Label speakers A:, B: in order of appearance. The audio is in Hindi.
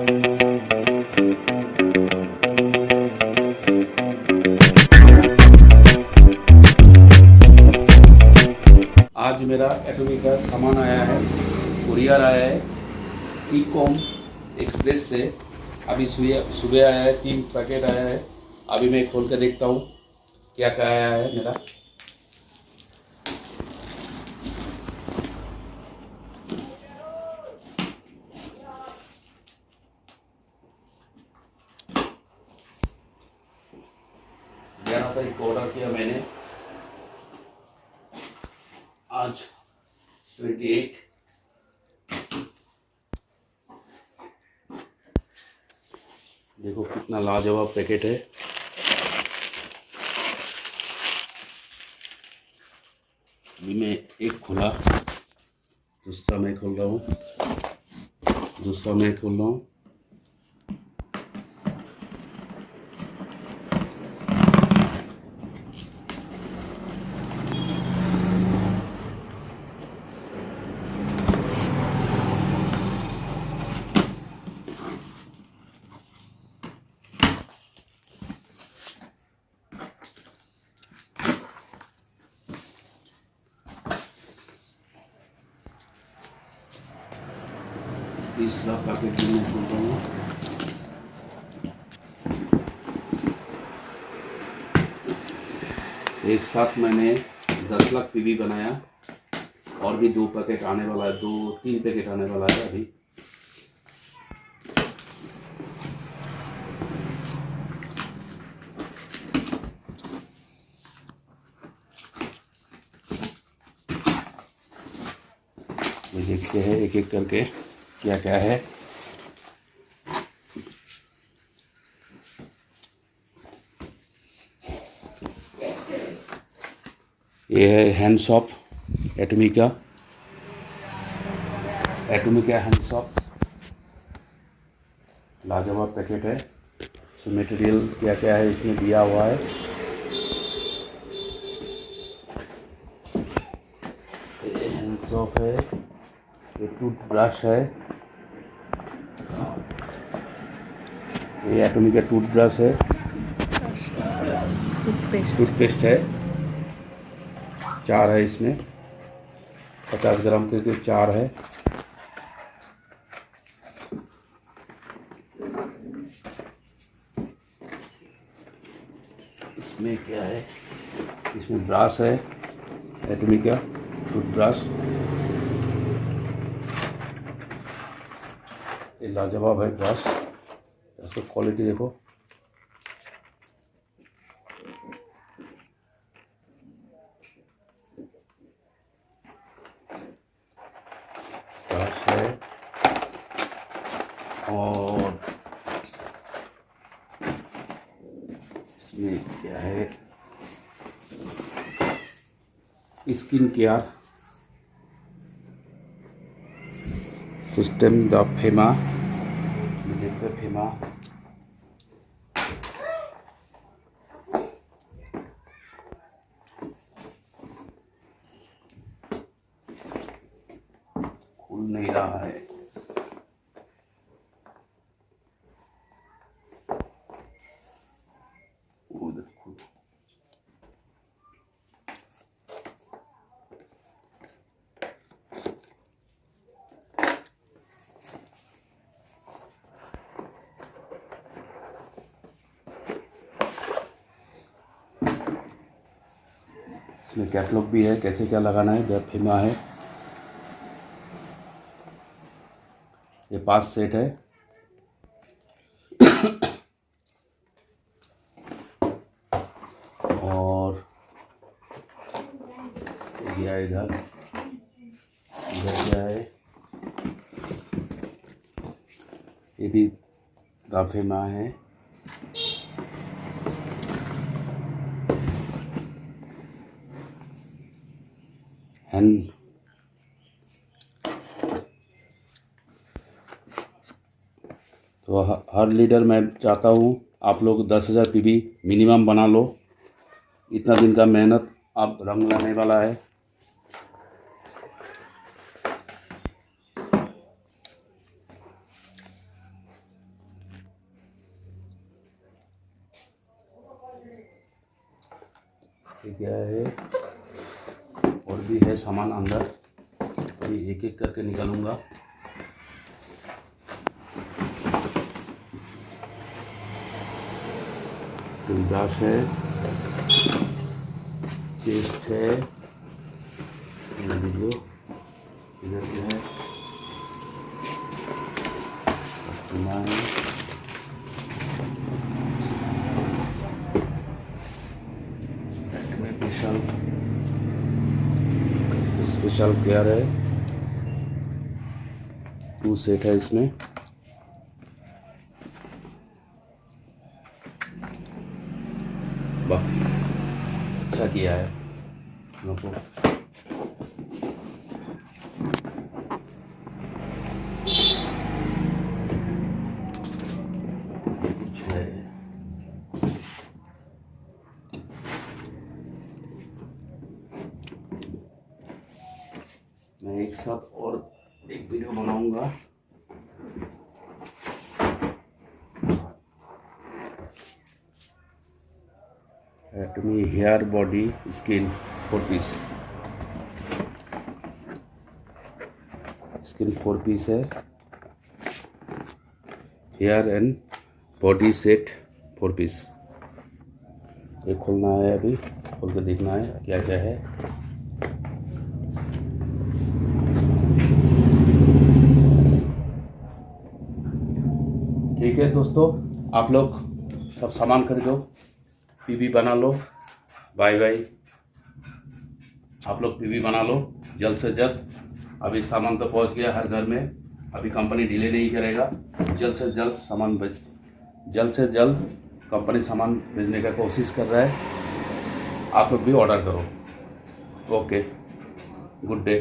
A: आज मेरा एटोमी का सामान आया है, कुरियर आया है ई-कॉम एक्सप्रेस से। अभी सुबह आया है, 3 पैकेट आया है। अभी मैं खोल कर देखता हूँ क्या क्या आया है मेरा। यहाँ पर एक ऑर्डर किया मैंने आज 28। देखो कितना लाजवाब पैकेट है। अभी मैं एक खोला, दूसरा मैं खोल रहा हूँ, दूसरा मैं खोल रहा हूँ। तीसरा पैकेट मैं खोल रहा हूँ। एक साथ मैंने 10 लाख पीवी बनाया और भी 2 पैकेट आने वाला है, 2-3 पैकेट आने वाला है अभी। ये देखते हैं एक एक करके क्या क्या है। ये है हैंड सॉप एटमी का हैंड सॉप। लाजवाब पैकेट है। इसमें मटेरियल क्या क्या है इसमें दिया हुआ है। ये हैंड सॉप है, ये टूथब्रश है, ये एटमी का टूथब्रश है, टूथपेस्ट है। 4 है इसमें, 50 ग्राम के 4 है। इसमें क्या है, इसमें ब्रश है एटमी का टूथब्रश। ये लाजवाब है ब्रश, इसका क्वालिटी देखो। ब्रश है और इसमें क्या है, skin care system the FEMA. देखते फेमा खुल नहीं रहा है। इसमें कैटलॉग भी है, कैसे क्या लगाना है। वेब फेमा है, ये 5 सेट है। और गया इधर क्या है, ये भी फेमा है। हैंड तो हर लीटर मैं चाहता हूँ आप लोग 10,000 पीवी मिनिमम बना लो। इतना दिन का मेहनत अब रंग लाने वाला है। ये क्या है, और भी है सामान अंदर, अभी एक एक करके निकालूंगा। ब्रश है, पेस्ट है, वीडियो इधर क्या है, अपना है, स्पेशल केयर है, 2 सेट है इसमें। वाह, अच्छा किया है लोगों। कुछ है, मैं एक साथ और एक वीडियो बनाऊंगा। Atomy hair body skin 4 piece, skin 4 piece है, hair and body set 4 piece. ये खोलना है, अभी खोल के देखना है क्या क्या है। ठीक है दोस्तों, आप लोग सब सामान खरीदो, पीवी बना लो। बाय बाय, आप लोग पीवी बना लो जल्द से जल्द। अभी सामान तो पहुंच गया हर घर में, अभी कंपनी डिले नहीं करेगा। जल्द से जल्द सामान जल्द से जल्द कंपनी सामान भेजने का कोशिश कर रहा है। आप लोग भी ऑर्डर करो। Okay, good day.